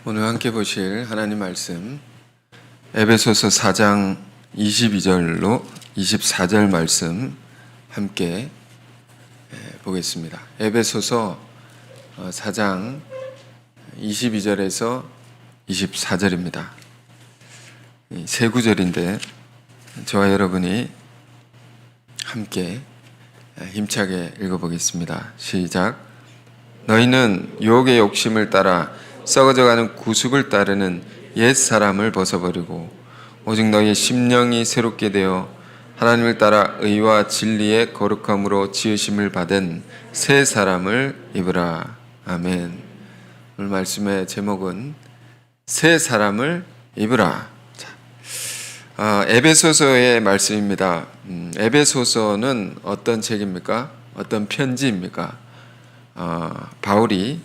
오늘 함께 보실 하나님 말씀 에베소서 4장 22절로 24절 말씀 함께 보겠습니다. 에베소서 4장 22절에서 24절입니다. 세 구절인데 저와 여러분이 함께 힘차게 읽어보겠습니다. 시작. 너희는 유혹의 욕심을 따라 썩어져가는 구습을 따르는 옛 사람을 벗어버리고 오직 너희의 심령이 새롭게 되어 하나님을 따라 의와 진리의 거룩함으로 지으심을 받은 새 사람을 입으라. 아멘. 오늘 말씀의 제목은 새 사람을 입으라. 에베소서의 말씀입니다. 에베소서는 어떤 책입니까? 어떤 편지입니까? 바울이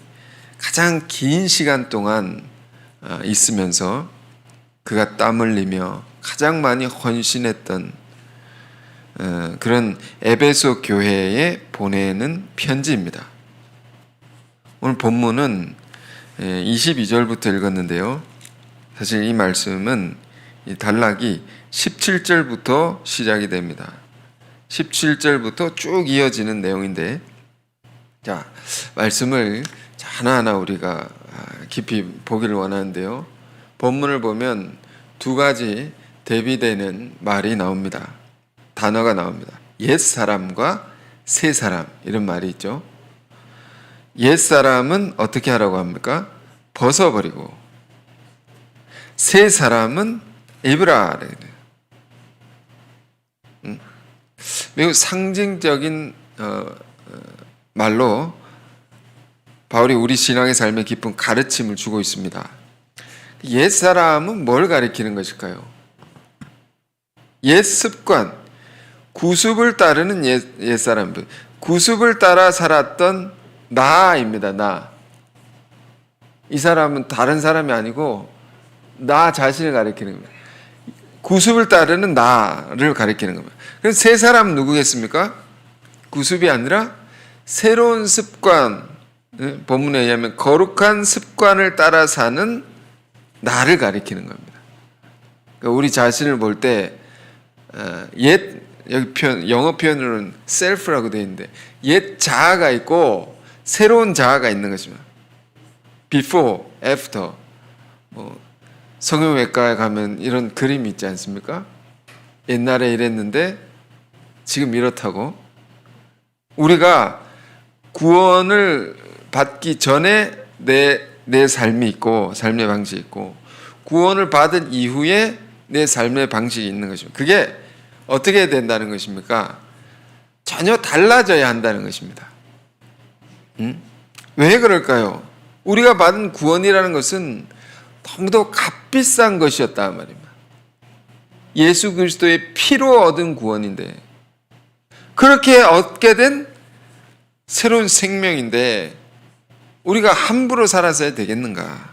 가장 긴 시간 동안 있으면서 그가 땀 흘리며 가장 많이 헌신했던 그런 에베소 교회에 보내는 편지입니다. 오늘 본문은 22절부터 읽었는데요. 사실 이 말씀은 이 단락이 17절부터 시작이 됩니다. 17절부터 쭉 이어지는 내용인데, 자, 말씀을 하나하나 우리가 깊이 보기를 원하는데요. 본문을 보면 두 가지 대비되는 말이 나옵니다. 단어가 나옵니다. 옛 사람과 새 사람, 이런 말이 있죠. 옛 사람은 어떻게 하라고 합니까? 벗어버리고, 새 사람은 입으라. 매우 상징적인 말로 바울이 우리 신앙의 삶에 깊은 가르침을 주고 있습니다. 옛 사람은 뭘 가리키는 것일까요? 옛 습관, 구습을 따르는 옛 사람, 구습을 따라 살았던 나입니다. 나. 이 사람은 다른 사람이 아니고 나 자신을 가리키는 겁니다. 구습을 따르는 나를 가리키는 겁니다. 그럼 새 사람은 누구겠습니까? 구습이 아니라 새로운 습관, 본문에 의하면 거룩한 습관을 따라 사는 나를 가리키는 겁니다. 그러니까 우리 자신을 볼 때 여기 영어 표현으로는 self라고 되어 있는데 옛 자아가 있고 새로운 자아가 있는 것입니다. before, after. 성형외과에 가면 이런 그림이 있지 않습니까? 옛날에 이랬는데 지금 이렇다고. 우리가 구원을 받기 전에 내 삶이 있고 삶의 방식이 있고 구원을 받은 이후에 내 삶의 방식이 있는 것입니다. 그게 어떻게 된다는 것입니까? 전혀 달라져야 한다는 것입니다. 왜 그럴까요? 우리가 받은 구원이라는 것은 너무도 값비싼 것이었단 말입니다. 예수 그리스도의 피로 얻은 구원인데 그렇게 얻게 된 새로운 생명인데 우리가 함부로 살아서야 되겠는가?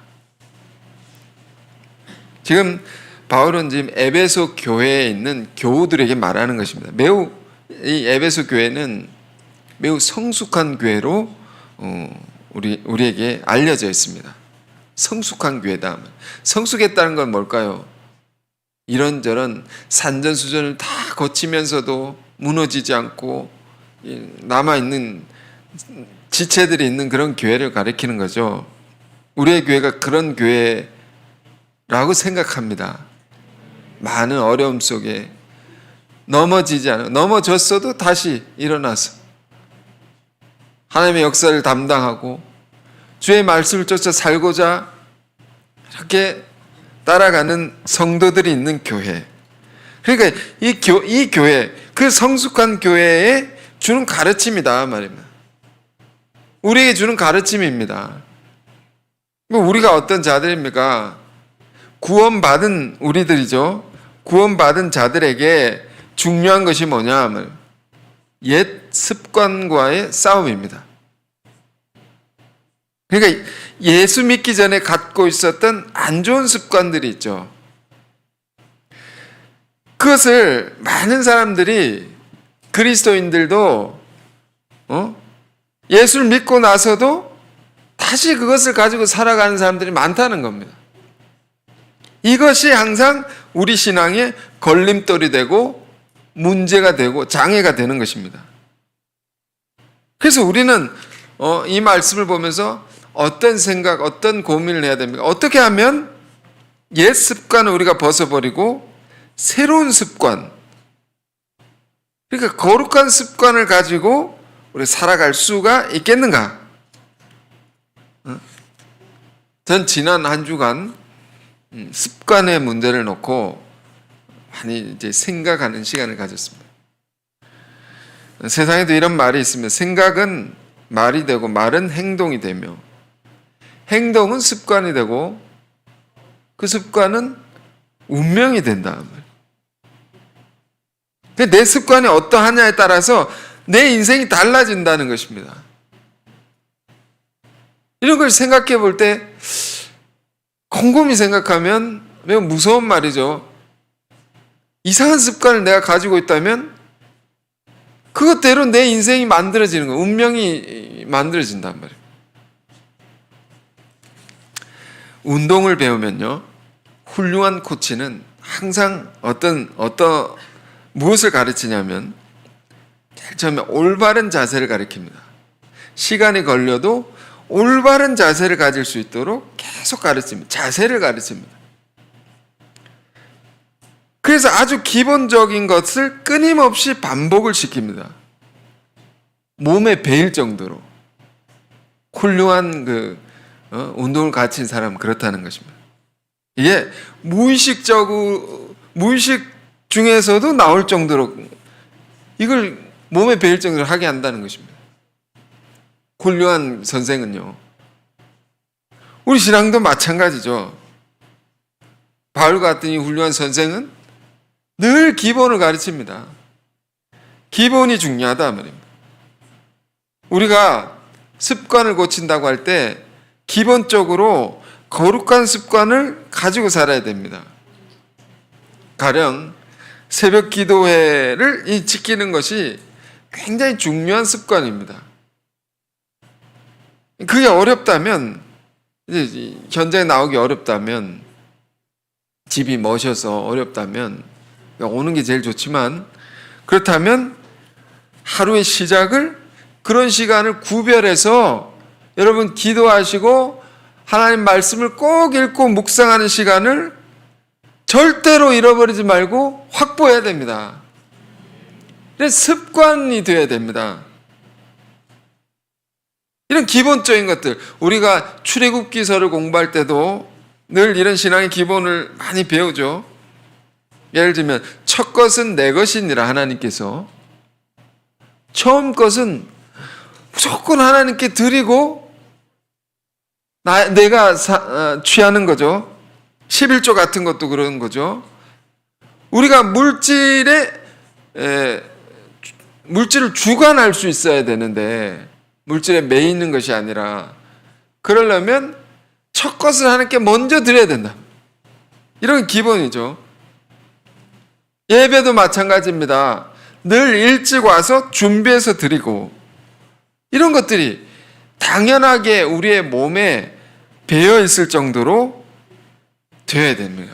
지금 바울은 지금 에베소 교회에 있는 교우들에게 말하는 것입니다. 이 에베소 교회는 매우 성숙한 교회로 우리에게 알려져 있습니다. 성숙한 교회다. 성숙했다는 건 뭘까요? 이런저런 산전수전을 다 거치면서도 무너지지 않고 남아있는 지체들이 있는 그런 교회를 가리키는 거죠. 우리의 교회가 그런 교회라고 생각합니다. 많은 어려움 속에 넘어지지 않아요. 넘어졌어도 다시 일어나서 하나님의 역사를 담당하고 주의 말씀을 쫓아 살고자 이렇게 따라가는 성도들이 있는 교회. 그러니까 이 교회, 그 성숙한 교회에 주는 가르침이다 말입니다. 우리에게 주는 가르침입니다. 우리가 어떤 자들입니까? 구원받은 우리들이죠. 구원받은 자들에게 중요한 것이 뭐냐 하면 옛 습관과의 싸움입니다. 그러니까 예수 믿기 전에 갖고 있었던 안 좋은 습관들이 있죠. 그것을 많은 사람들이 그리스도인들도 예수를 믿고 나서도 다 다시 그것을 가지고 살아가는 사람들이 많다는 겁니다. 이것이 항상 우리 신앙의 걸림돌이 되고 문제가 되고 장애가 되는 것입니다. 그래서 우리는 이 말씀을 보면서 어떤 생각, 어떤 고민을 해야 됩니까? 어떻게 하면 옛 습관을 우리가 벗어버리고 새로운 습관, 그러니까 거룩한 습관을 가지고 우리 살아갈 수가 있겠는가? 전 지난 한 주간 습관의 문제를 놓고 많이 이제 생각하는 시간을 가졌습니다. 세상에도 이런 말이 있습니다. 생각은 말이 되고 말은 행동이 되며 행동은 습관이 되고 그 습관은 운명이 된다. 내 습관이 어떠하냐에 따라서 내 인생이 달라진다는 것입니다. 이런 걸 생각해 볼 때 곰곰이 생각하면 매우 무서운 말이죠. 이상한 습관을 내가 가지고 있다면 그것대로 내 인생이 만들어지는 거예요. 운명이 만들어진단 말이에요. 운동을 배우면요, 훌륭한 코치는 항상 무엇을 가르치냐면 제일 처음에 올바른 자세를 가르칩니다. 시간이 걸려도 올바른 자세를 가질 수 있도록 계속 가르칩니다. 자세를 가르칩니다. 그래서 아주 기본적인 것을 끊임없이 반복을 시킵니다. 몸에 배일 정도로. 훌륭한 운동을 가르친 사람은 그렇다는 것입니다. 이게 무의식 중에서도 나올 정도로 이걸 몸에 배일 정도로 하게 한다는 것입니다. 훌륭한 선생은요, 우리 신앙도 마찬가지죠. 바울 같은 이 훌륭한 선생은 늘 기본을 가르칩니다. 기본이 중요하다 말입니다. 우리가 습관을 고친다고 할 때 기본적으로 거룩한 습관을 가지고 살아야 됩니다. 가령 새벽 기도회를 지키는 것이 굉장히 중요한 습관입니다. 그게 어렵다면, 이제 현장에 나오기 어렵다면, 집이 머셔서 어렵다면 오는 게 제일 좋지만, 그렇다면 하루의 시작을 그런 시간을 구별해서 여러분 기도하시고 하나님 말씀을 꼭 읽고 묵상하는 시간을 절대로 잃어버리지 말고 확보해야 됩니다. 그래서 습관이 되어야 됩니다. 이런 기본적인 것들, 우리가 출애굽기서를 공부할 때도 늘 이런 신앙의 기본을 많이 배우죠. 예를 들면 첫 것은 내 것이니라. 하나님께서 처음 것은 무조건 하나님께 드리고 내가 취하는 거죠. 11조 같은 것도 그런 거죠. 우리가 물질을 주관할 수 있어야 되는데 물질에 매 있는 것이 아니라, 그러려면 첫 것을 하나님께 먼저 드려야 된다. 이런 기본이죠. 예배도 마찬가지입니다. 늘 일찍 와서 준비해서 드리고, 이런 것들이 당연하게 우리의 몸에 배어 있을 정도로 되어야 됩니다.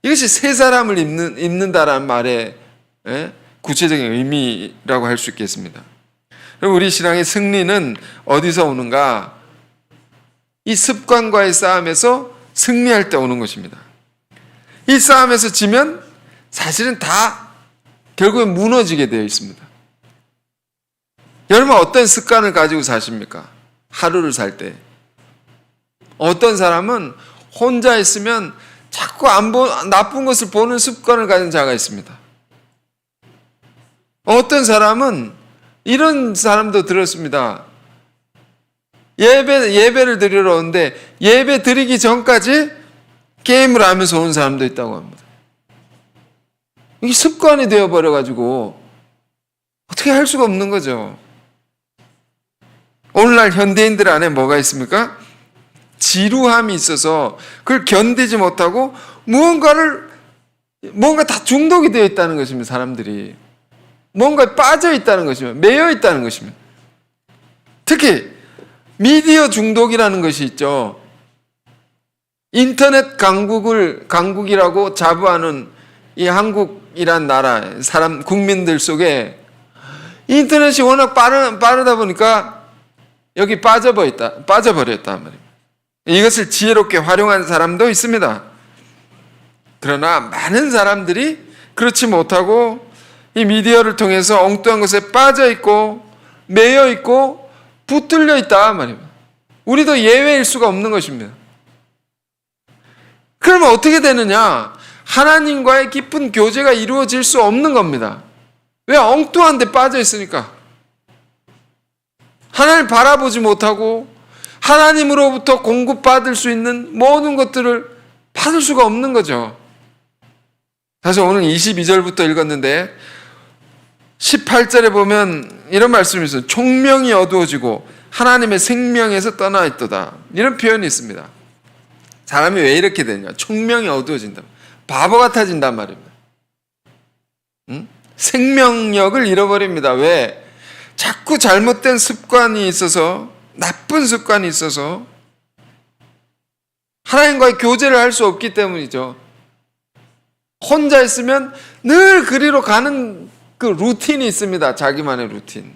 이것이 새 사람을 입는다라는 말의 구체적인 의미라고 할 수 있겠습니다. 우리 신앙의 승리는 어디서 오는가? 이 습관과의 싸움에서 승리할 때 오는 것입니다. 이 싸움에서 지면 사실은 다 결국엔 무너지게 되어 있습니다. 여러분 어떤 습관을 가지고 사십니까? 하루를 살 때. 어떤 사람은 혼자 있으면 자꾸 나쁜 것을 보는 습관을 가진 자가 있습니다. 어떤 사람은 이런 사람도 들었습니다. 예배를 드리러 오는데 예배 드리기 전까지 게임을 하면서 오는 사람도 있다고 합니다. 이게 습관이 되어버려가지고 어떻게 할 수가 없는 거죠. 오늘날 현대인들 안에 뭐가 있습니까? 지루함이 있어서 그걸 견디지 못하고 뭔가 다 중독이 되어 있다는 것입니다. 사람들이 뭔가에 빠져 있다는 것입니다. 매여 있다는 것입니다. 특히 미디어 중독이라는 것이 있죠. 인터넷 강국이라고 자부하는 이 한국이란 나라 국민들 속에 인터넷이 워낙 빠르다 보니까 여기 빠져버렸단 말입니다. 이것을 지혜롭게 활용한 사람도 있습니다. 그러나 많은 사람들이 그렇지 못하고 이 미디어를 통해서 엉뚱한 것에 빠져 있고 매여 있고 붙들려 있다 말입니다. 우리도 예외일 수가 없는 것입니다. 그러면 어떻게 되느냐? 하나님과의 깊은 교제가 이루어질 수 없는 겁니다. 왜? 엉뚱한 데 빠져 있으니까. 하나님을 바라보지 못하고 하나님으로부터 공급받을 수 있는 모든 것들을 받을 수가 없는 거죠. 사실 오늘 22절부터 읽었는데 18절에 보면 이런 말씀이 있어요. 총명이 어두워지고 하나님의 생명에서 떠나 있도다. 이런 표현이 있습니다. 사람이 왜 이렇게 되냐? 총명이 어두워진다. 바보 같아진단 말입니다. 생명력을 잃어버립니다. 왜? 자꾸 잘못된 습관이 있어서, 나쁜 습관이 있어서 하나님과의 교제를 할 수 없기 때문이죠. 혼자 있으면 늘 그리로 가는 그 루틴이 있습니다. 자기만의 루틴.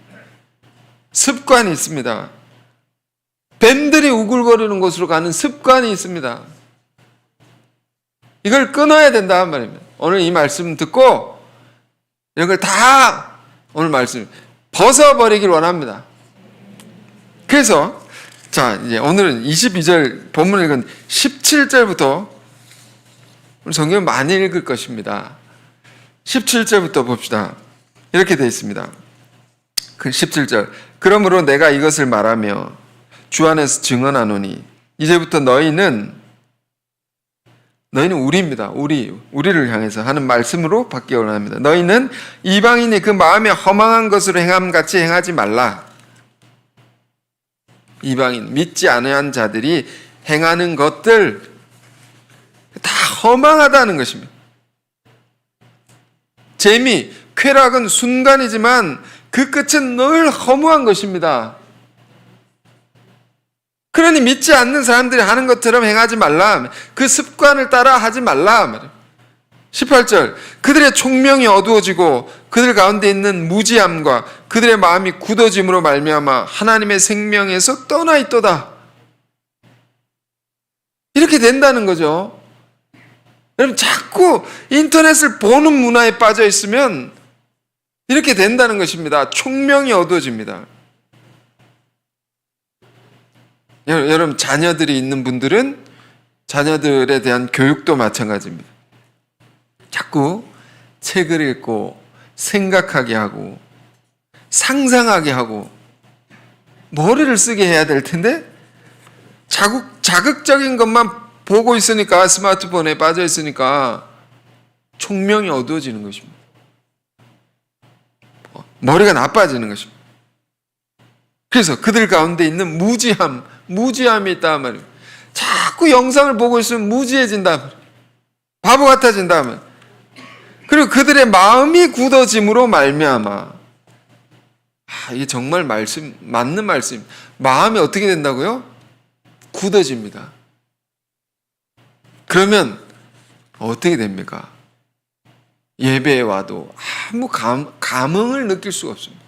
습관이 있습니다. 뱀들이 우글거리는 곳으로 가는 습관이 있습니다. 이걸 끊어야 된다는 말입니다. 오늘 이 말씀 듣고 이런 걸 다 오늘 말씀 벗어버리길 원합니다. 그래서 자, 이제 오늘은 22절 본문을 읽은 17절부터 우리 성경 많이 읽을 것입니다. 17절부터 봅시다. 이렇게 되어 있습니다. 그 17절. 그러므로 내가 이것을 말하며 주 안에서 증언하노니 이제부터 너희는 우리입니다. 우리를 향해서 하는 말씀으로 받기 원합니다. 너희는 이방인이 그 마음에 허망한 것으로 행함같이 행하지 말라. 이방인, 믿지 않은 자들이 행하는 것들 다 허망하다는 것입니다. 재미, 쾌락은 순간이지만 그 끝은 늘 허무한 것입니다. 그러니 믿지 않는 사람들이 하는 것처럼 행하지 말라. 그 습관을 따라 하지 말라. 18절. 그들의 총명이 어두워지고 그들 가운데 있는 무지함과 그들의 마음이 굳어짐으로 말미암아 하나님의 생명에서 떠나 있도다. 이렇게 된다는 거죠. 여러분 자꾸 인터넷을 보는 문화에 빠져 있으면 이렇게 된다는 것입니다. 총명이 어두워집니다. 여러분 자녀들이 있는 분들은 자녀들에 대한 교육도 마찬가지입니다. 자꾸 책을 읽고 생각하게 하고 상상하게 하고 머리를 쓰게 해야 될 텐데 자극적인 것만 보고 있으니까 스마트폰에 빠져 있으니까 총명이 어두워지는 것입니다. 머리가 나빠지는 것입니다. 그래서 그들 가운데 있는 무지함이 있다 말이에요. 자꾸 영상을 보고 있으면 무지해진다 말이에요. 바보 같아진다 말이에요. 그리고 그들의 마음이 굳어짐으로 말미암아. 이게 정말 맞는 말씀. 마음이 어떻게 된다고요? 굳어집니다. 그러면 어떻게 됩니까? 예배에 와도 아무 감흥을 느낄 수가 없습니다.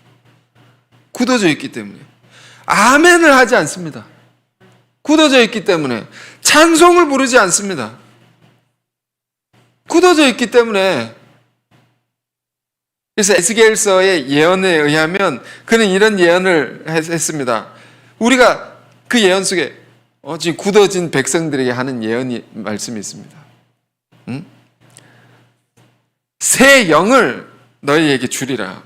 굳어져 있기 때문에. 아멘을 하지 않습니다. 굳어져 있기 때문에. 찬송을 부르지 않습니다. 굳어져 있기 때문에. 그래서 에스겔서의 예언에 의하면 그는 이런 예언을 했습니다. 우리가 그 예언 속에 지금 굳어진 백성들에게 하는 말씀이 있습니다. 새 영을 너희에게 주리라.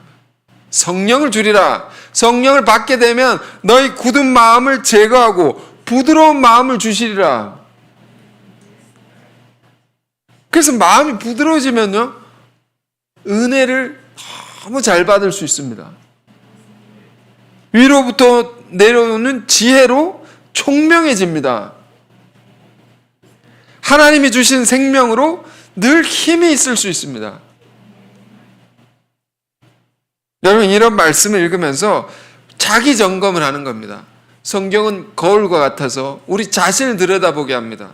성령을 주리라. 성령을 받게 되면 너희 굳은 마음을 제거하고 부드러운 마음을 주시리라. 그래서 마음이 부드러워지면요, 은혜를 너무 잘 받을 수 있습니다. 위로부터 내려오는 지혜로 총명해집니다. 하나님이 주신 생명으로 늘 힘이 있을 수 있습니다. 여러분 이런 말씀을 읽으면서 자기 점검을 하는 겁니다. 성경은 거울과 같아서 우리 자신을 들여다보게 합니다.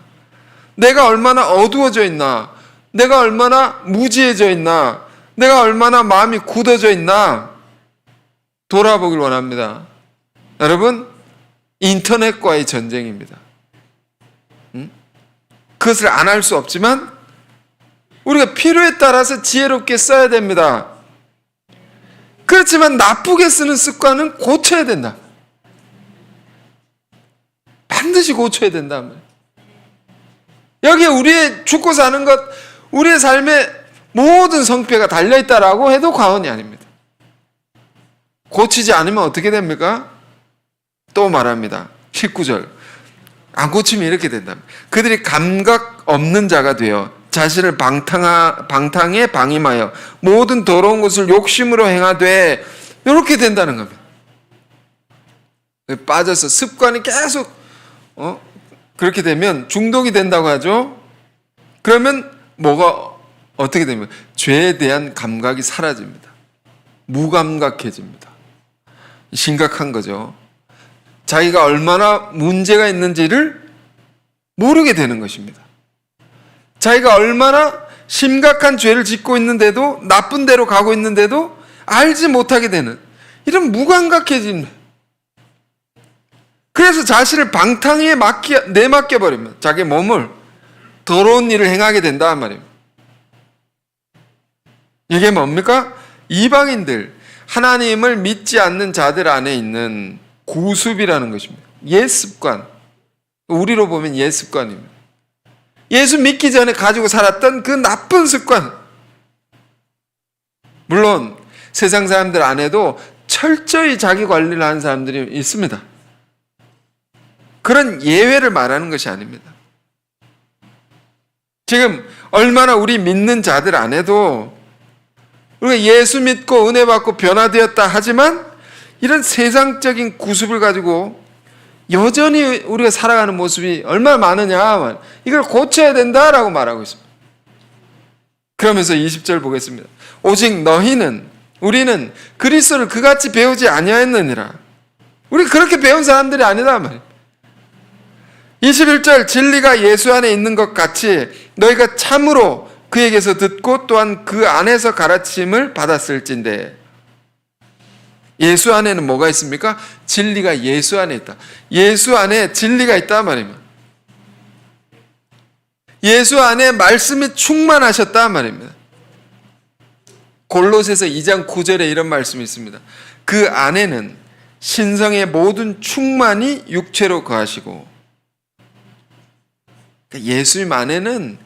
내가 얼마나 어두워져 있나, 내가 얼마나 무지해져 있나, 내가 얼마나 마음이 굳어져 있나 돌아보길 원합니다. 여러분, 인터넷과의 전쟁입니다. 그것을 안 할 수 없지만 우리가 필요에 따라서 지혜롭게 써야 됩니다. 그렇지만 나쁘게 쓰는 습관은 고쳐야 된다. 반드시 고쳐야 된다. 여기에 우리의 죽고 사는 것, 우리의 삶의 모든 성패가 달려있다라고 해도 과언이 아닙니다. 고치지 않으면 어떻게 됩니까? 또 말합니다. 19절. 안 고치면 이렇게 된다. 그들이 감각 없는 자가 되어 자신을 방탕에 방임하여 모든 더러운 것을 욕심으로 행하되 이렇게 된다는 겁니다. 빠져서 습관이 계속 그렇게 되면 중독이 된다고 하죠. 그러면 뭐가 어떻게 됩니까? 죄에 대한 감각이 사라집니다. 무감각해집니다. 심각한 거죠. 자기가 얼마나 문제가 있는지를 모르게 되는 것입니다. 자기가 얼마나 심각한 죄를 짓고 있는데도, 나쁜 데로 가고 있는데도 알지 못하게 되는 이런 무감각해짐. 그래서 자신을 방탕에 내맡겨버리면 자기 몸을 더러운 일을 행하게 된다는 말입니다. 이게 뭡니까? 이방인들, 하나님을 믿지 않는 자들 안에 있는 구습이라는 것입니다. 옛습관. 우리로 보면 옛습관입니다. 예수 믿기 전에 가지고 살았던 그 나쁜 습관. 물론 세상 사람들 안에도 철저히 자기 관리를 하는 사람들이 있습니다. 그런 예외를 말하는 것이 아닙니다. 지금 얼마나 우리 믿는 자들 안에도 우리가 예수 믿고 은혜 받고 변화되었다 하지만 이런 세상적인 구습을 가지고 여전히 우리가 살아가는 모습이 얼마나 많으냐, 이걸 고쳐야 된다라고 말하고 있습니다. 그러면서 20절 보겠습니다. 오직 우리는 그리스도를 그같이 배우지 아니하였느니라. 우리 그렇게 배운 사람들이 아니다 말이에요. 21절, 진리가 예수 안에 있는 것 같이 너희가 참으로 그에게서 듣고 또한 그 안에서 가르침을 받았을진데. 예수 안에는 뭐가 있습니까? 진리가 예수 안에 있다. 예수 안에 진리가 있다 말입니다. 예수 안에 말씀이 충만하셨다 말입니다. 골로새서 2장 9절에 이런 말씀이 있습니다. 그 안에는 신성의 모든 충만이 육체로 거하시고. 그러니까 예수님 안에는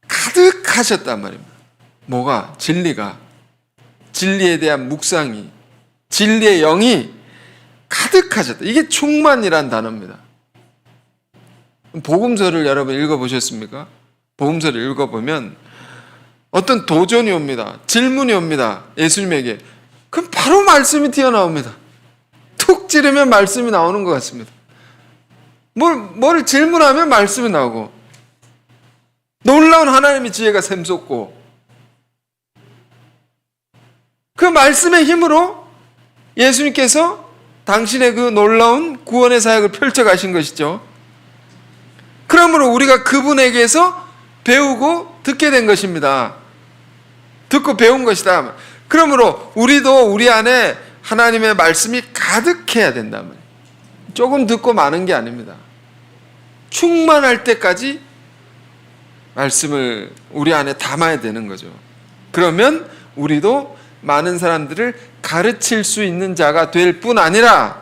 가득하셨단 말입니다. 뭐가? 진리가. 진리에 대한 묵상이, 진리의 영이 가득하셨다. 이게 충만이란 단어입니다. 복음서를 여러분 읽어보셨습니까? 복음서를 읽어보면 어떤 도전이 옵니다. 질문이 옵니다. 예수님에게. 그럼 바로 말씀이 튀어나옵니다. 툭 찌르면 말씀이 나오는 것 같습니다. 뭘 질문하면 말씀이 나오고, 놀라운 하나님의 지혜가 샘솟고, 그 말씀의 힘으로 예수님께서 당신의 그 놀라운 구원의 사역을 펼쳐가신 것이죠. 그러므로 우리가 그분에게서 배우고 듣게 된 것입니다. 듣고 배운 것이다. 그러므로 우리도 우리 안에 하나님의 말씀이 가득해야 된다. 조금 듣고 마는 게 아닙니다. 충만할 때까지 말씀을 우리 안에 담아야 되는 거죠. 그러면 우리도 많은 사람들을 가르칠 수 있는 자가 될 뿐 아니라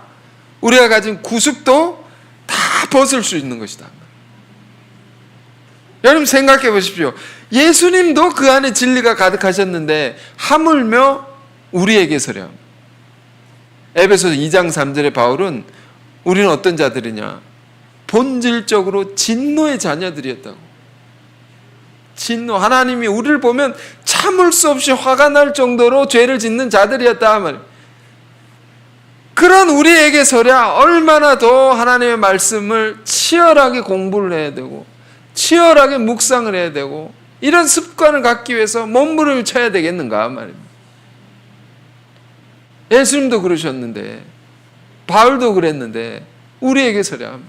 우리가 가진 구습도 다 벗을 수 있는 것이다. 여러분 생각해 보십시오. 예수님도 그 안에 진리가 가득하셨는데 하물며 우리에게서랴. 에베소서 2장 3절에 바울은 우리는 어떤 자들이냐? 본질적으로 진노의 자녀들이었다고. 진노, 하나님이 우리를 보면 참을 수 없이 화가 날 정도로 죄를 짓는 자들이었다 말이에요. 그런 우리에게서야 얼마나 더 하나님의 말씀을 치열하게 공부를 해야 되고 치열하게 묵상을 해야 되고 이런 습관을 갖기 위해서 몸부림을 쳐야 되겠는가 말입니다. 예수님도 그러셨는데 바울도 그랬는데 우리에게서랴.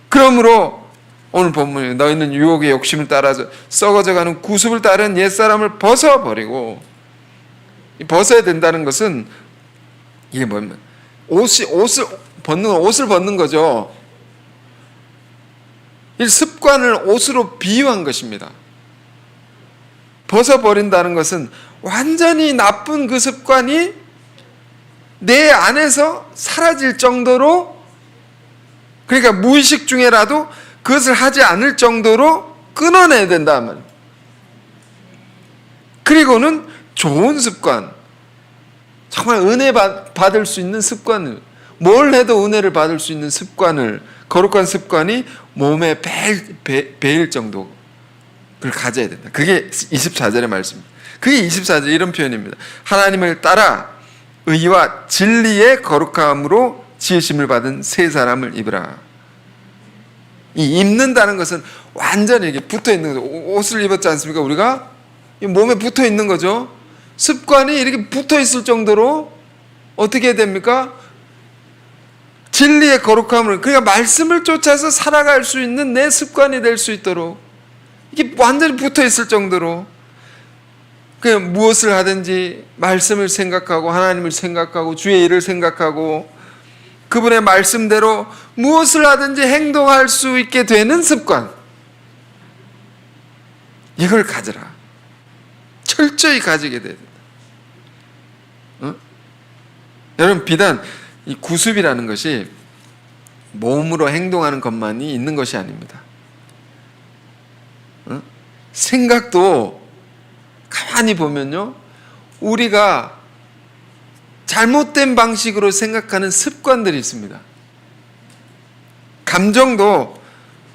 그러므로 오늘 본문에 너희는 유혹의 욕심을 따라서 썩어져가는 구습을 따른 옛사람을 벗어버리고, 벗어야 된다는 것은 이게 뭐냐면 옷을 벗는 거죠. 이 습관을 옷으로 비유한 것입니다. 벗어버린다는 것은 완전히 나쁜 그 습관이 내 안에서 사라질 정도로, 그러니까 무의식 중에라도 그것을 하지 않을 정도로 끊어내야 된다면, 그리고는 좋은 습관, 정말 은혜 받을 수 있는 습관을, 뭘 해도 은혜를 받을 수 있는 습관을, 거룩한 습관이 몸에 배일 정도 그걸 가져야 된다. 그게 24절의 말씀입니다. 그게 24절 이런 표현입니다. 하나님을 따라 의와 진리의 거룩함으로 지으심을 받은 새 사람을 입으라. 이 입는다는 것은 완전히 이렇게 붙어 있는 거죠. 옷을 입었지 않습니까? 우리가 몸에 붙어 있는 거죠. 습관이 이렇게 붙어 있을 정도로 어떻게 해야 됩니까? 진리의 거룩함을, 그러니까 말씀을 쫓아서 살아갈 수 있는 내 습관이 될 수 있도록 이게 완전히 붙어 있을 정도로, 그냥 무엇을 하든지 말씀을 생각하고 하나님을 생각하고 주의 일을 생각하고 그분의 말씀대로 무엇을 하든지 행동할 수 있게 되는 습관, 이걸 가져라. 철저히 가지게 돼야 된다. 여러분, 비단 이 구습이라는 것이 몸으로 행동하는 것만이 있는 것이 아닙니다. 생각도 가만히 보면요, 우리가 잘못된 방식으로 생각하는 습관들이 있습니다. 감정도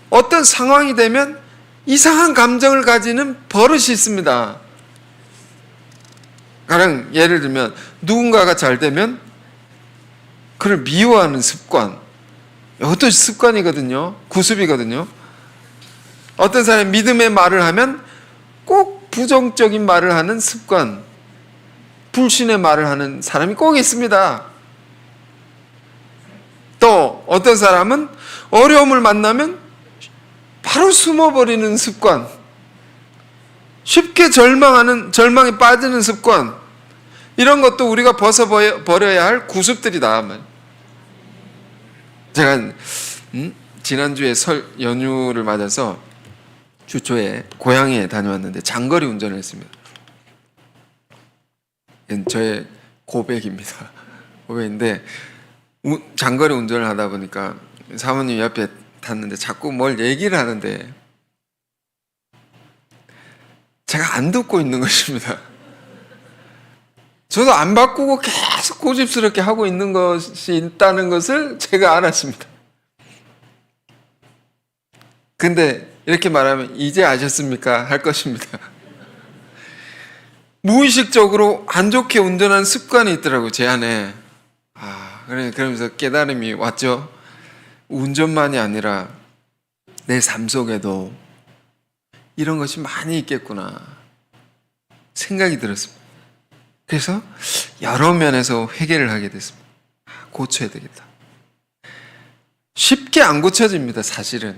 어떤 상황이 되면 이상한 감정을 가지는 버릇이 있습니다. 가령 예를 들면 누군가가 잘 되면 그를 미워하는 습관, 이것도 습관이거든요. 구습이거든요. 어떤 사람이 믿음의 말을 하면 꼭 부정적인 말을 하는 습관, 불신의 말을 하는 사람이 꼭 있습니다. 또 어떤 사람은 어려움을 만나면 바로 숨어버리는 습관, 쉽게 절망에 빠지는 습관, 이런 것도 우리가 벗어버려야 할 구습들이다. 제가 지난주에 설 연휴를 맞아서 주 초에 고향에 다녀왔는데 장거리 운전을 했습니다. 저의 고백입니다. 고백인데 장거리 운전을 하다 보니까 사모님 옆에 탔는데 자꾸 뭘 얘기를 하는데 제가 안 듣고 있는 것입니다. 저도 안 바꾸고 계속 고집스럽게 하고 있는 것이 있다는 것을 제가 알았습니다. 근데 이렇게 말하면 이제 아셨습니까? 할 것입니다. 무의식적으로 안 좋게 운전하는 습관이 있더라고요, 제 안에. 그러면서 깨달음이 왔죠. 운전만이 아니라 내 삶 속에도 이런 것이 많이 있겠구나 생각이 들었습니다. 그래서 여러 면에서 회개를 하게 됐습니다. 고쳐야 되겠다. 쉽게 안 고쳐집니다, 사실은.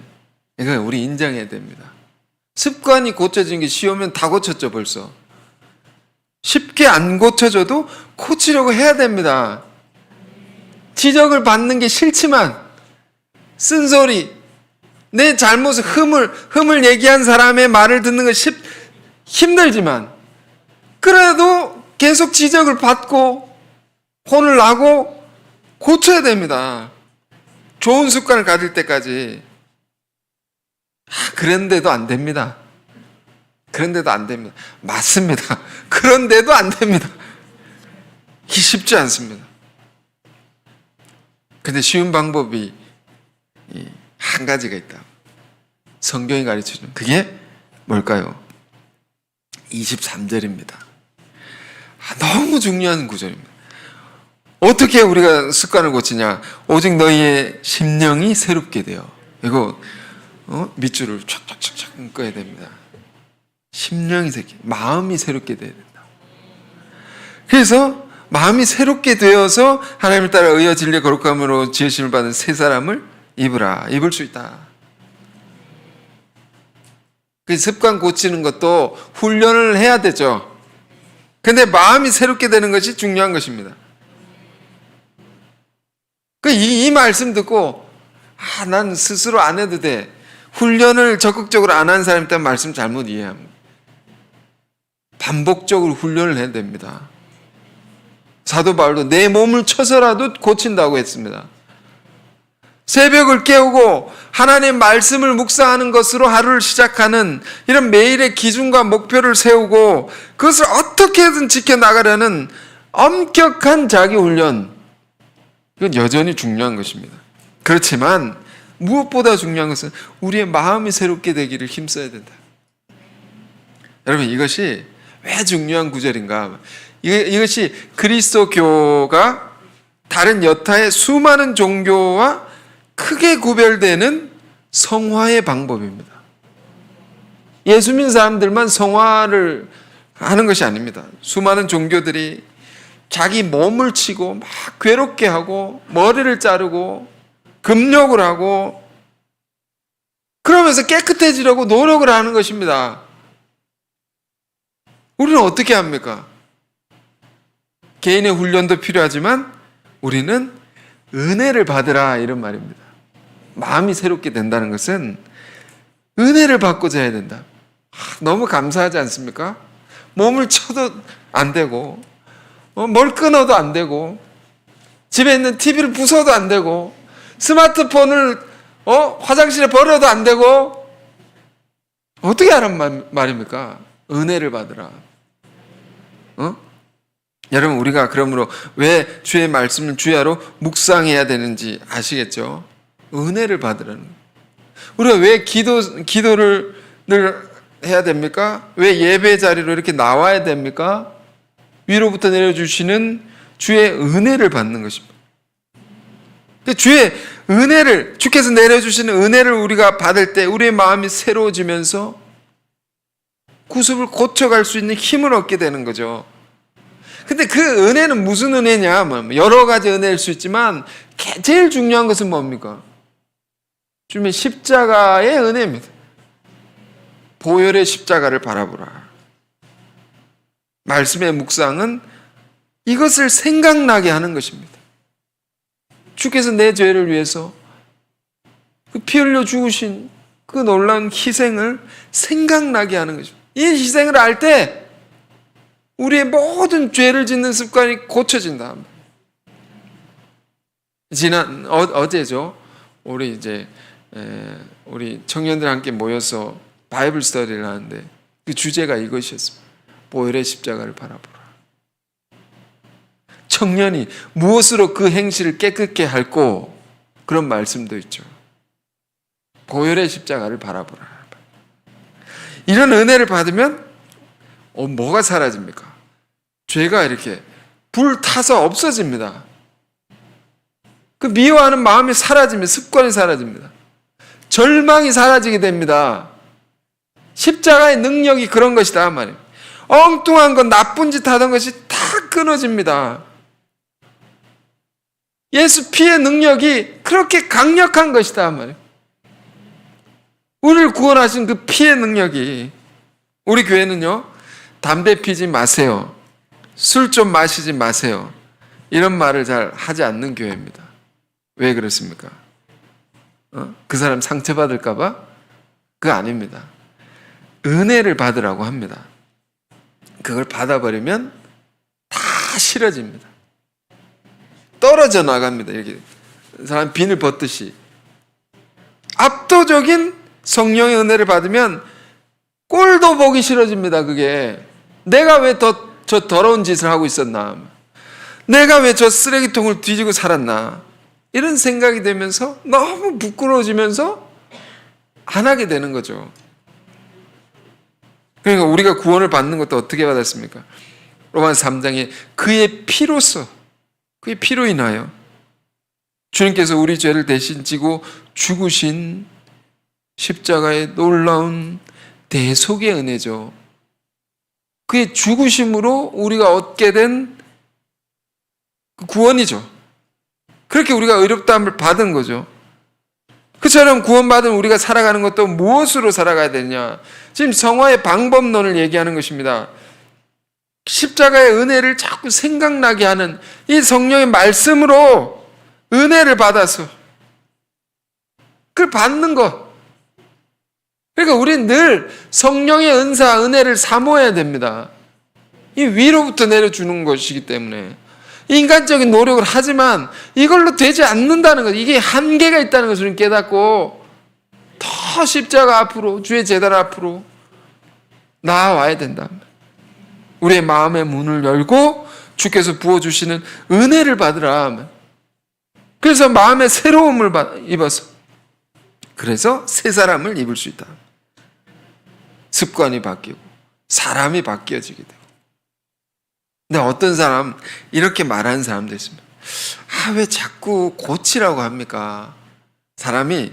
이거 우리 인정해야 됩니다. 습관이 고쳐지는 게 쉬우면 다 고쳤죠, 벌써. 쉽게 안 고쳐져도 고치려고 해야 됩니다. 지적을 받는 게 싫지만, 쓴소리, 내 잘못을 흠을 얘기한 사람의 말을 듣는 건 힘들지만, 그래도 계속 지적을 받고 혼을 나고 고쳐야 됩니다. 좋은 습관을 가질 때까지. 그런데도 안 됩니다. 그런데도 안 됩니다. 맞습니다. 그런데도 안 됩니다. 이게 쉽지 않습니다. 근데 쉬운 방법이 한 가지가 있다. 성경이 가르쳐주는 그게 뭘까요? 23절입니다. 너무 중요한 구절입니다. 어떻게 우리가 습관을 고치냐? 오직 너희의 심령이 새롭게 되어. 이거 밑줄을 촥촥촥촥 묶어야 됩니다. 심령이 새롭게, 마음이 새롭게 돼야 된다. 그래서 마음이 새롭게 되어서 하나님을 따라 의와 진리의 거룩함으로 지으심을 받은 새 사람을 입을 수 있다. 그 습관 고치는 것도 훈련을 해야 되죠. 근데 마음이 새롭게 되는 것이 중요한 것입니다. 이 말씀 듣고 난 스스로 안 해도 돼. 훈련을 적극적으로 안 한 사람이 있다면 말씀 잘못 이해합니다. 반복적으로 훈련을 해야 됩니다. 사도 바울도 내 몸을 쳐서라도 고친다고 했습니다. 새벽을 깨우고 하나님의 말씀을 묵상하는 것으로 하루를 시작하는 이런 매일의 기준과 목표를 세우고 그것을 어떻게든 지켜나가려는 엄격한 자기훈련, 이건 여전히 중요한 것입니다. 그렇지만 무엇보다 중요한 것은 우리의 마음이 새롭게 되기를 힘써야 된다. 여러분, 이것이 왜 중요한 구절인가? 이것이 그리스도교가 다른 여타의 수많은 종교와 크게 구별되는 성화의 방법입니다. 예수 믿는 사람들만 성화를 하는 것이 아닙니다. 수많은 종교들이 자기 몸을 치고 막 괴롭게 하고 머리를 자르고 금욕을 하고 그러면서 깨끗해지려고 노력을 하는 것입니다. 우리는 어떻게 합니까? 개인의 훈련도 필요하지만 우리는 은혜를 받으라, 이런 말입니다. 마음이 새롭게 된다는 것은 은혜를 받고자 해야 된다. 너무 감사하지 않습니까? 몸을 쳐도 안 되고 뭘 끊어도 안 되고 집에 있는 TV를 부숴도 안 되고 스마트폰을 화장실에 버려도 안 되고 어떻게 하란 말입니까? 은혜를 받으라. 여러분, 우리가 그러므로 왜 주의 말씀을 주야로 묵상해야 되는지 아시겠죠? 은혜를 받으라는 거예요. 우리가 왜 기도를 늘 해야 됩니까? 왜 예배 자리로 이렇게 나와야 됩니까? 위로부터 내려주시는 주의 은혜를 받는 것입니다. 주의 은혜를, 주께서 내려주시는 은혜를 우리가 받을 때 우리의 마음이 새로워지면서 구습을 고쳐갈 수 있는 힘을 얻게 되는 거죠. 근데 그 은혜는 무슨 은혜냐? 여러 가지 은혜일 수 있지만 제일 중요한 것은 뭡니까? 주님의 십자가의 은혜입니다. 보혈의 십자가를 바라보라. 말씀의 묵상은 이것을 생각나게 하는 것입니다. 주께서 내 죄를 위해서 그 피 흘려 죽으신 그 놀라운 희생을 생각나게 하는 것입니다. 이 희생을 알 때 우리의 모든 죄를 짓는 습관이 고쳐진다. 어제죠. 우리 청년들 함께 모여서 바이블 스터디를 하는데 그 주제가 이것이었습니다. 보혈의 십자가를 바라보라. 청년이 무엇으로 그 행실을 깨끗게 할꼬? 그런 말씀도 있죠. 보혈의 십자가를 바라보라. 이런 은혜를 받으면 뭐가 사라집니까? 죄가 이렇게 불타서 없어집니다. 그 미워하는 마음이 사라지면 습관이 사라집니다. 절망이 사라지게 됩니다. 십자가의 능력이 그런 것이다 말입니다. 엉뚱한 것, 나쁜 짓 하던 것이 다 끊어집니다. 예수 피의 능력이 그렇게 강력한 것이다 말이에요. 우리를 구원하신 그 피의 능력이, 우리 교회는요, 담배 피지 마세요, 술 좀 마시지 마세요, 이런 말을 잘 하지 않는 교회입니다. 왜 그렇습니까? 그 사람 상처받을까 봐? 그거 아닙니다. 은혜를 받으라고 합니다. 그걸 받아버리면 다 싫어집니다. 떨어져 나갑니다. 이렇게 사람 비늘 벗듯이. 압도적인 성령의 은혜를 받으면 꼴도 보기 싫어집니다. 그게 내가 왜 저 더러운 짓을 하고 있었나, 내가 왜 저 쓰레기통을 뒤지고 살았나, 이런 생각이 되면서 너무 부끄러워지면서 안 하게 되는 거죠. 그러니까 우리가 구원을 받는 것도 어떻게 받았습니까? 로마서 3장에 그의 피로써, 그의 피로 인하여 주님께서 우리 죄를 대신 지고 죽으신 십자가의 놀라운 대속의 은혜죠. 그의 죽으심으로 우리가 얻게 된 구원이죠. 그렇게 우리가 의롭다함을 받은 거죠. 그처럼 구원받은 우리가 살아가는 것도 무엇으로 살아가야 되냐? 지금 성화의 방법론을 얘기하는 것입니다. 십자가의 은혜를 자꾸 생각나게 하는 이 성령의 말씀으로 은혜를 받아서 그걸 받는 것. 그러니까 우리는 늘 성령의 은사, 은혜를 사모해야 됩니다. 이 위로부터 내려주는 것이기 때문에 인간적인 노력을 하지만 이걸로 되지 않는다는 것, 이게 한계가 있다는 것을 우리는 깨닫고 더 십자가 앞으로, 주의 제단 앞으로 나아와야 된다. 우리의 마음의 문을 열고 주께서 부어주시는 은혜를 받으라. 그래서 마음의 새로움을 입어서, 그래서 새 사람을 입을 수 있다. 습관이 바뀌고 사람이 바뀌어지게 되고. 근데 어떤 사람 이렇게 말하는 사람도 있습니다. 왜 자꾸 고치라고 합니까? 사람이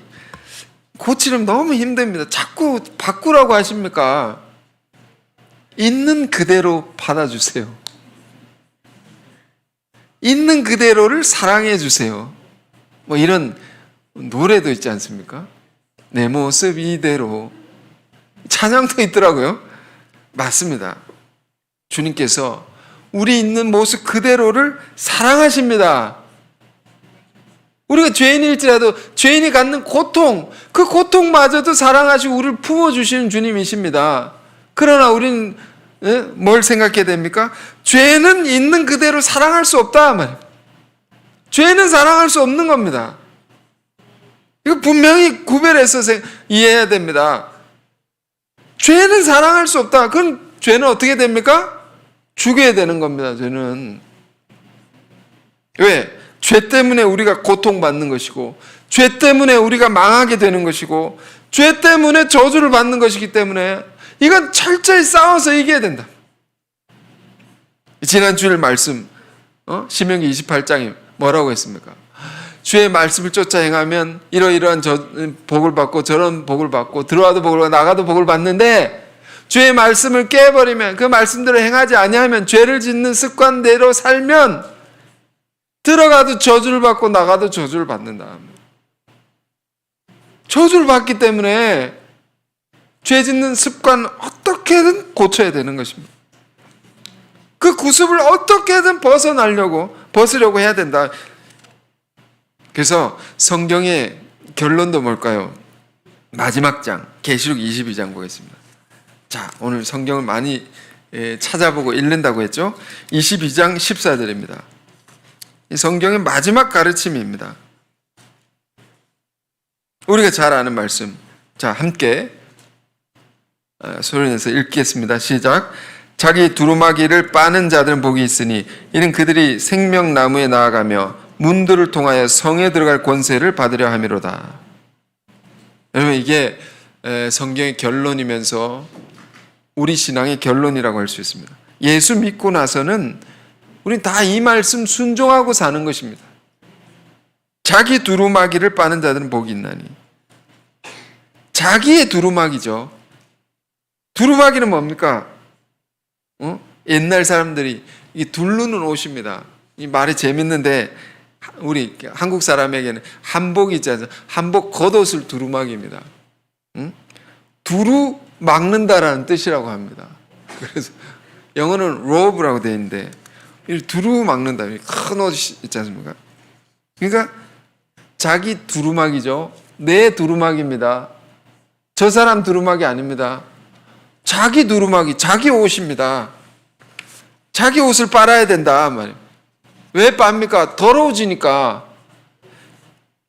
고치려면 너무 힘듭니다. 자꾸 바꾸라고 하십니까? 있는 그대로 받아주세요. 있는 그대로를 사랑해 주세요. 뭐 이런 노래도 있지 않습니까? 내 모습 이대로. 찬양도 있더라고요. 맞습니다. 주님께서 우리 있는 모습 그대로를 사랑하십니다. 우리가 죄인일지라도 죄인이 갖는 고통, 그 고통마저도 사랑하시고 우리를 품어주시는 주님이십니다. 그러나 우리는 뭘 생각해야 됩니까? 죄는 있는 그대로 사랑할 수 없다 말이에요. 죄는 사랑할 수 없는 겁니다. 이거 분명히 구별해서 이해해야 됩니다. 죄는 사랑할 수 없다. 그럼 죄는 어떻게 됩니까? 죽여야 되는 겁니다. 죄는. 왜? 죄 때문에 우리가 고통받는 것이고, 죄 때문에 우리가 망하게 되는 것이고, 죄 때문에 저주를 받는 것이기 때문에 이건 철저히 싸워서 이겨야 된다. 지난 주일 말씀, 신명기 28장이 뭐라고 했습니까? 주의 말씀을 쫓아 행하면 이러이러한 복을 받고 저런 복을 받고 들어와도 복을 받고 나가도 복을 받는데, 주의 말씀을 깨버리면, 그 말씀대로 행하지 아니하면, 죄를 짓는 습관대로 살면 들어가도 저주를 받고 나가도 저주를 받는다. 저주를 받기 때문에 죄 짓는 습관 어떻게든 고쳐야 되는 것입니다. 그 구습을 어떻게든 벗으려고 해야 된다. 그래서 성경의 결론도 뭘까요? 마지막 장, 계시록 22장 보겠습니다. 자, 오늘 성경을 많이 찾아보고 읽는다고 했죠? 22장 14절입니다. 이 성경의 마지막 가르침입니다. 우리가 잘 아는 말씀. 자, 함께 소리내서 읽겠습니다. 시작. 자기 두루마기를 빠는 자들은 복이 있으니 이는 그들이 생명나무에 나아가며 문들을 통하여 성에 들어갈 권세를 받으려 함이로다. 여러분, 이게 성경의 결론이면서 우리 신앙의 결론이라고 할 수 있습니다. 예수 믿고 나서는 우린 다 이 말씀 순종하고 사는 것입니다. 자기 두루마기를 빠는 자들은 복이 있나니. 자기의 두루마기죠. 두루마기는 뭡니까? 옛날 사람들이 이 두르는 옷입니다. 이 말이 재밌는데 우리 한국 사람에게는 한복이 있지 않습니까? 한복 겉옷을 두루마기입니다. 두루 막는다라는 뜻이라고 합니다. 그래서 영어는 robe라고 되어 있는데 두루 막는다. 큰 옷이 있지 않습니까? 그러니까 자기 두루마기죠. 내 두루마기입니다. 저 사람 두루마기 아닙니다. 자기 두루마기, 자기 옷입니다. 자기 옷을 빨아야 된다 말이에요. 왜 빱니까? 더러워지니까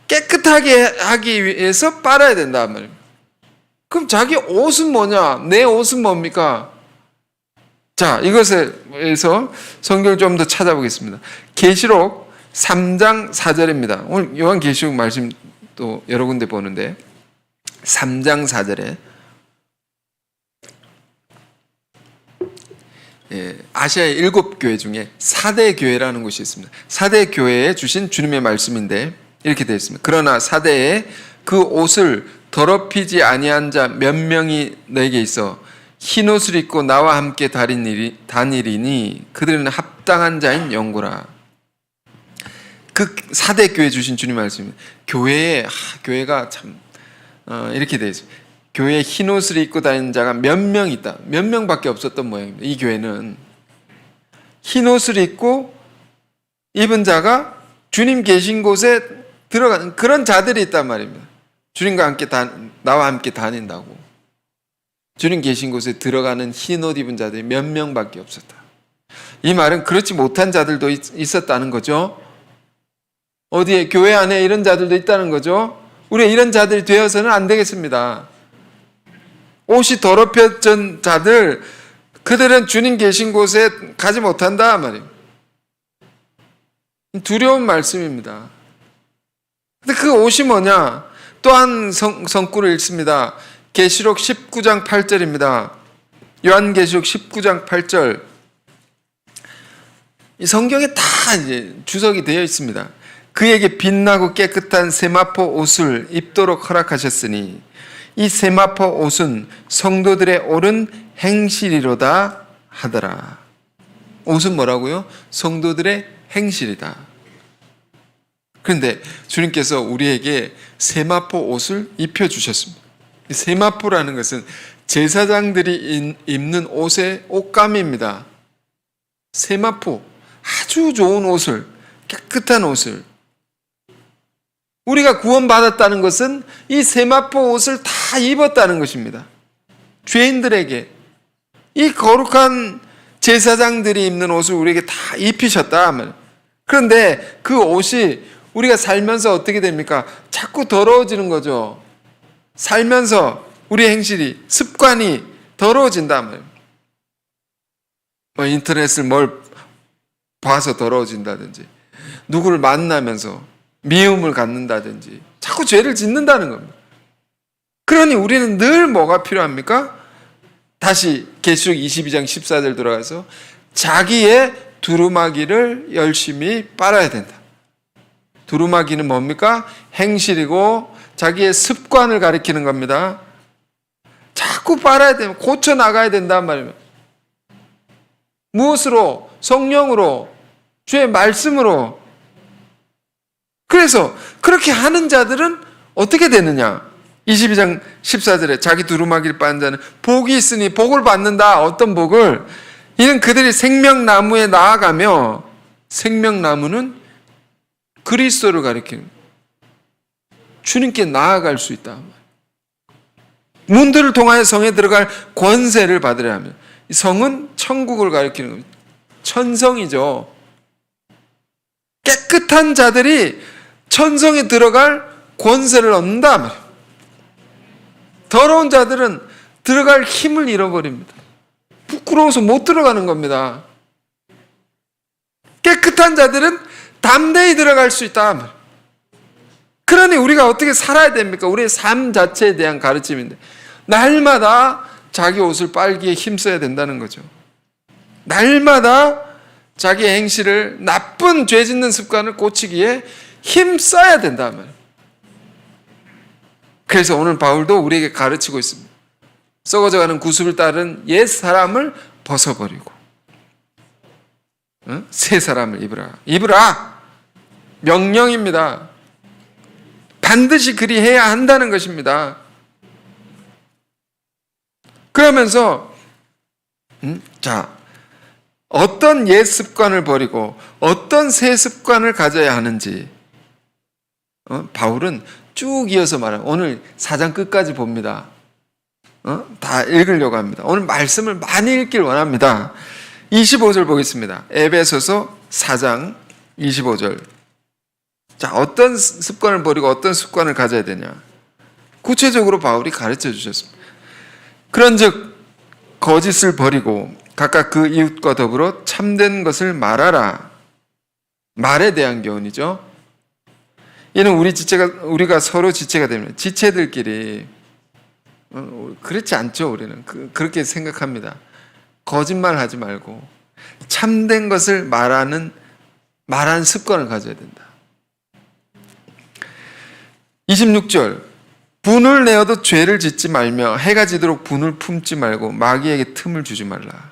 깨끗하게 하기 위해서 빨아야 된다 말이에요. 그럼 자기 옷은 뭐냐? 내 옷은 뭡니까? 자, 이것에서 성경을 좀 더 찾아보겠습니다. 계시록 3장 4절입니다. 오늘 요한계시록 말씀 또 여러 군데 보는데 3장 4절에 아시아의 7교회 중에 4대 교회라는 곳이 있습니다. 4대 교회에 주신 주님의 말씀인데 이렇게 되어 있습니다. 그러나 4대에 그 옷을 더럽히지 아니한 자 몇 명이 내게 있어 흰 옷을 입고 나와 함께 다니리니 그들은 합당한 자인 영구라. 그 사대 교회 주신 주님 말씀입니다. 교회가 참 이렇게 돼 있어요. 교회에 흰 옷을 입고 다니는 자가 몇 명 있다. 몇 명밖에 없었던 모양입니다. 이 교회는 흰 옷을 입은 자가 주님 계신 곳에 들어가는 그런 자들이 있단 말입니다. 주님과 함께 나와 함께 다닌다고. 주님 계신 곳에 들어가는 흰 옷 입은 자들이 몇 명밖에 없었다. 이 말은 그렇지 못한 자들도 있었다는 거죠. 어디에 교회 안에 이런 자들도 있다는 거죠. 우리가 이런 자들이 되어서는 안 되겠습니다. 옷이 더럽혀진 자들, 그들은 주님 계신 곳에 가지 못한다 말이에요. 두려운 말씀입니다. 근데 그 옷이 뭐냐? 또한 성구를 읽습니다. 계시록 19장 8절입니다. 요한계시록 19장 8절. 이 성경에 다 이제 주석이 되어 있습니다. 그에게 빛나고 깨끗한 세마포 옷을 입도록 허락하셨으니 이 세마포 옷은 성도들의 옳은 행실이로다 하더라. 옷은 뭐라고요? 성도들의 행실이다. 그런데 주님께서 우리에게 세마포 옷을 입혀주셨습니다. 세마포라는 것은 제사장들이 입는 옷의 옷감입니다. 세마포, 아주 좋은 옷을, 깨끗한 옷을. 우리가 구원받았다는 것은 이 세마포 옷을 다 입었다는 것입니다. 죄인들에게 이 거룩한 제사장들이 입는 옷을 우리에게 다 입히셨다. 그런데 그 옷이 우리가 살면서 어떻게 됩니까? 자꾸 더러워지는 거죠. 살면서 우리의 행실이, 습관이 더러워진다 말이에요. 인터넷을 뭘 봐서 더러워진다든지, 누구를 만나면서 미움을 갖는다든지, 자꾸 죄를 짓는다는 겁니다. 그러니 우리는 늘 뭐가 필요합니까? 다시 계시록 22장 14절 들어가서 자기의 두루마기를 열심히 빨아야 된다. 두루마기는 뭡니까? 행실이고 자기의 습관을 가리키는 겁니다. 자꾸 빨아야 되면 고쳐 나가야 된단 말입니다. 무엇으로? 성령으로, 주의 말씀으로. 그래서 그렇게 하는 자들은 어떻게 되느냐? 22장 14절에 자기 두루마기를 빠는 자는 복이 있으니 복을 받는다. 어떤 복을? 이는 그들이 생명나무에 나아가며, 생명나무는 그리스도를 가리키는, 주님께 나아갈 수 있다. 문들을 통하여 성에 들어갈 권세를 받으려 하면, 성은 천국을 가리키는 겁니다. 천성이죠. 깨끗한 자들이 천성에 들어갈 권세를 얻는다 말이에요. 더러운 자들은 들어갈 힘을 잃어버립니다. 부끄러워서 못 들어가는 겁니다. 깨끗한 자들은 담대히 들어갈 수 있다 말이에요. 그러니 우리가 어떻게 살아야 됩니까? 우리의 삶 자체에 대한 가르침인데, 날마다 자기 옷을 빨기에 힘써야 된다는 거죠. 날마다 자기의 행실을, 나쁜 죄 짓는 습관을 고치기에 힘써야 된다 말이에요. 그래서 오늘 바울도 우리에게 가르치고 있습니다. 썩어져가는 구습을 따른 옛 사람을 벗어버리고 새 사람을 입으라. 명령입니다. 반드시 그리 해야 한다는 것입니다. 그러면서 어떤 옛 습관을 버리고 어떤 새 습관을 가져야 하는지 바울은 쭉 이어서 말해요. 오늘 4장 끝까지 봅니다. 다 읽으려고 합니다. 오늘 말씀을 많이 읽길 원합니다. 25절 보겠습니다. 에베소서 4장 25절. 자, 어떤 습관을 버리고 어떤 습관을 가져야 되냐? 구체적으로 바울이 가르쳐 주셨습니다. 그런즉 거짓을 버리고 각각 그 이웃과 더불어 참된 것을 말하라. 말에 대한 교훈이죠. 이는 우리가 서로 지체가 됩니다. 지체들끼리 그렇지 않죠. 우리는 그렇게 생각합니다. 거짓말하지 말고 참된 것을 말하는 습관을 가져야 된다. 26절 분을 내어도 죄를 짓지 말며 해가 지도록 분을 품지 말고 마귀에게 틈을 주지 말라.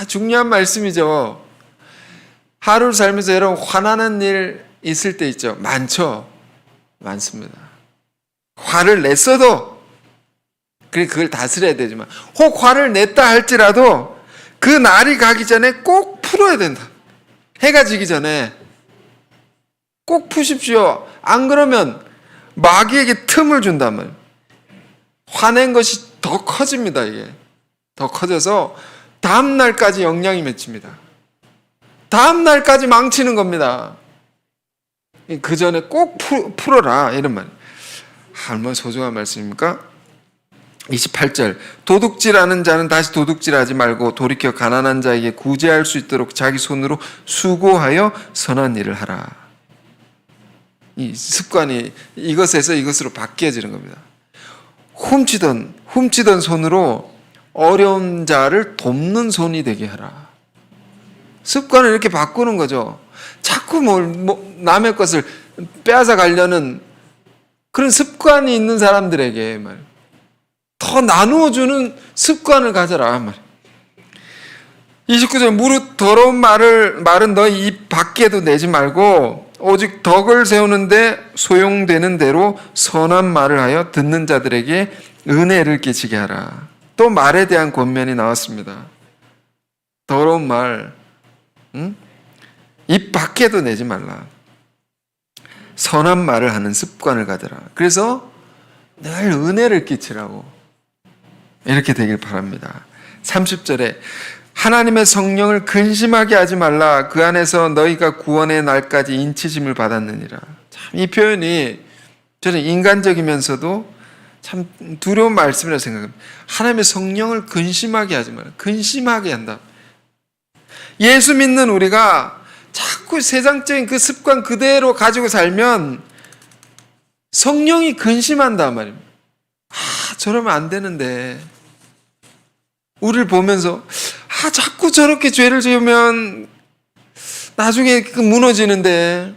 중요한 말씀이죠. 하루를 살면서 여러분 화나는 일 있을 때 있죠. 많죠. 많습니다. 화를 냈어도 그걸 다스려야 되지만 혹 화를 냈다 할지라도 그 날이 가기 전에 꼭 풀어야 된다. 해가 지기 전에 꼭 푸십시오. 안 그러면 마귀에게 틈을 준단 말이에요. 화낸 것이 더 커집니다. 이게 더 커져서 다음 날까지 영향이 맺힙니다. 다음 날까지 망치는 겁니다. 그 전에 꼭 풀어라 이런 말. 얼마나 소중한 말씀입니까? 28절 도둑질하는 자는 다시 도둑질하지 말고 돌이켜 가난한 자에게 구제할 수 있도록 자기 손으로 수고하여 선한 일을 하라. 이 습관이 이것에서 이것으로 바뀌어지는 겁니다. 훔치던 손으로 어려운 자를 돕는 손이 되게 하라. 습관을 이렇게 바꾸는 거죠. 자꾸 남의 것을 빼앗아 가려는 그런 습관이 있는 사람들에게 더 나누어주는 습관을 가져라. 29절 무릇 더러운 말은 너희 입 밖에도 내지 말고 오직 덕을 세우는데 소용되는 대로 선한 말을 하여 듣는 자들에게 은혜를 끼치게 하라. 또 말에 대한 권면이 나왔습니다. 더러운 말, 입 밖에도 내지 말라. 선한 말을 하는 습관을 가져라. 그래서 늘 은혜를 끼치라고 이렇게 되길 바랍니다. 30절에 하나님의 성령을 근심하게 하지 말라. 그 안에서 너희가 구원의 날까지 인치심을 받았느니라. 참 이 표현이 저는 인간적이면서도 참 두려운 말씀이라고 생각합니다. 하나님의 성령을 근심하게 하지 말라. 근심하게 한다. 예수 믿는 우리가 자꾸 세상적인 그 습관 그대로 가지고 살면 성령이 근심한단 말입니다. 저러면 안 되는데. 우리를 보면서 자꾸 저렇게 죄를 지으면 나중에 무너지는데,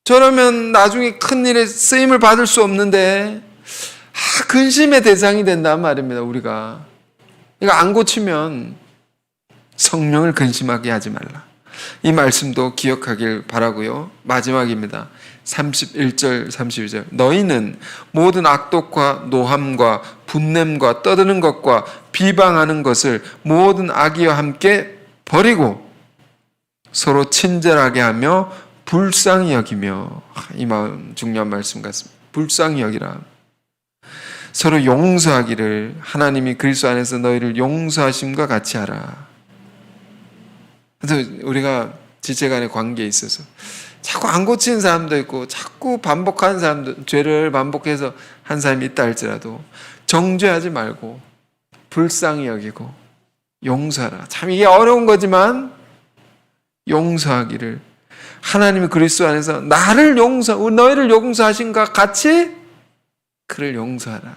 저러면 나중에 큰 일에 쓰임을 받을 수 없는데, 근심의 대상이 된단 말입니다. 우리가 이거 안 고치면 성령을 근심하게 하지 말라. 이 말씀도 기억하길 바라고요. 마지막입니다. 31절 32절 너희는 모든 악독과 노함과 분냄과 떠드는 것과 비방하는 것을 모든 악의와 함께 버리고 서로 친절하게 하며 불쌍히 여기며, 이 마음 중요한 말씀 같습니다. 불쌍히 여기라. 서로 용서하기를 하나님이 그리스도 안에서 너희를 용서하심과 같이 하라. 그래서 우리가 지체간의 관계에 있어서 자꾸 안 고치는 사람도 있고 자꾸 반복하는 사람도, 죄를 반복해서 한 사람이 있다 할지라도 정죄하지 말고 불쌍히 여기고 용서하라. 참 이게 어려운 거지만 용서하기를 하나님이 그리스도 안에서 너희를 용서하신과 같이 그를 용서하라.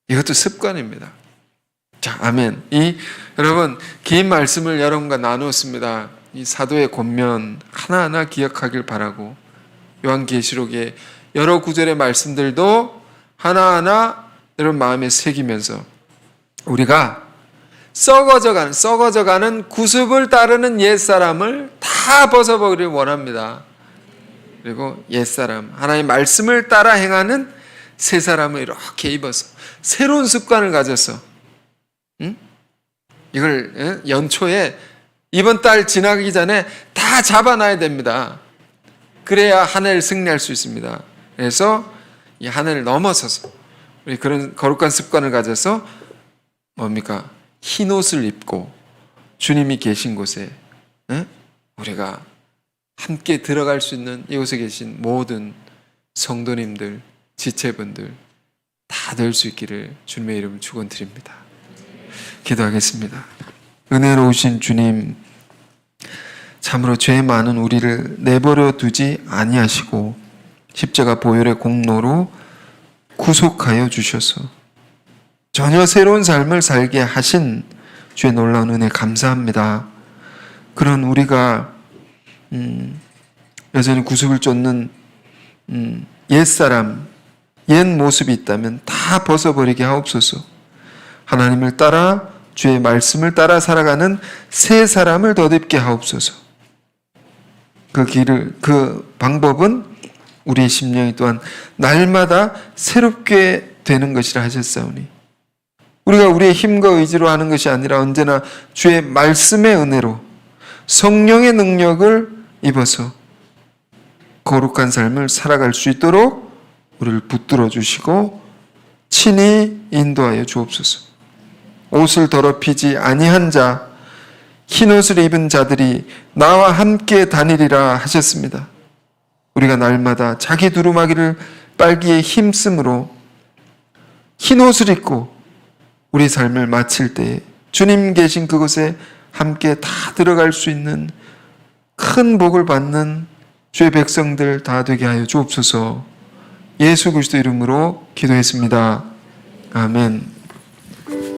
이것도 습관입니다. 자, 아멘. 여러분, 긴 말씀을 여러분과 나누었습니다. 이 사도의 권면 하나하나 기억하길 바라고, 요한계시록의 여러 구절의 말씀들도 하나하나 여러분 마음에 새기면서 우리가 썩어져가는 구습을 따르는 옛사람을 다 벗어버리길 원합니다. 그리고 옛사람, 하나님의 말씀을 따라 행하는 새 사람을 이렇게 입어서 새로운 습관을 가져서 이걸 연초에 이번 달 지나기 전에 다 잡아놔야 됩니다. 그래야 한 해를 승리할 수 있습니다. 그래서 이 한 해를 넘어서서 우리 그런 거룩한 습관을 가져서 뭡니까? 흰 옷을 입고 주님이 계신 곳에 우리가 함께 들어갈 수 있는 이곳에 계신 모든 성도님들, 지체분들 다 될 수 있기를 주님의 이름으로 축원드립니다. 기도하겠습니다. 은혜로우신 주님, 참으로 죄 많은 우리를 내버려 두지 아니하시고 십자가 보혈의 공로로 구속하여 주셔서 전혀 새로운 삶을 살게 하신 주의 놀라운 은혜 감사합니다. 그런 우리가 여전히 구습을 쫓는 옛사람, 옛 모습이 있다면 다 벗어버리게 하옵소서. 하나님을 따라 주의 말씀을 따라 살아가는 새 사람을 덧입게 하옵소서. 그 방법은 우리의 심령이 또한 날마다 새롭게 되는 것이라 하셨사오니 우리가 우리의 힘과 의지로 하는 것이 아니라 언제나 주의 말씀의 은혜로 성령의 능력을 입어서 거룩한 삶을 살아갈 수 있도록 우리를 붙들어 주시고 친히 인도하여 주옵소서. 옷을 더럽히지 아니한 자, 흰 옷을 입은 자들이 나와 함께 다니리라 하셨습니다. 우리가 날마다 자기 두루마기를 빨기에 힘쓰므로 흰 옷을 입고 우리 삶을 마칠 때에 주님 계신 그곳에 함께 다 들어갈 수 있는 큰 복을 받는 주의 백성들 다 되게 하여 주옵소서. 예수 그리스도 이름으로 기도했습니다. 아멘.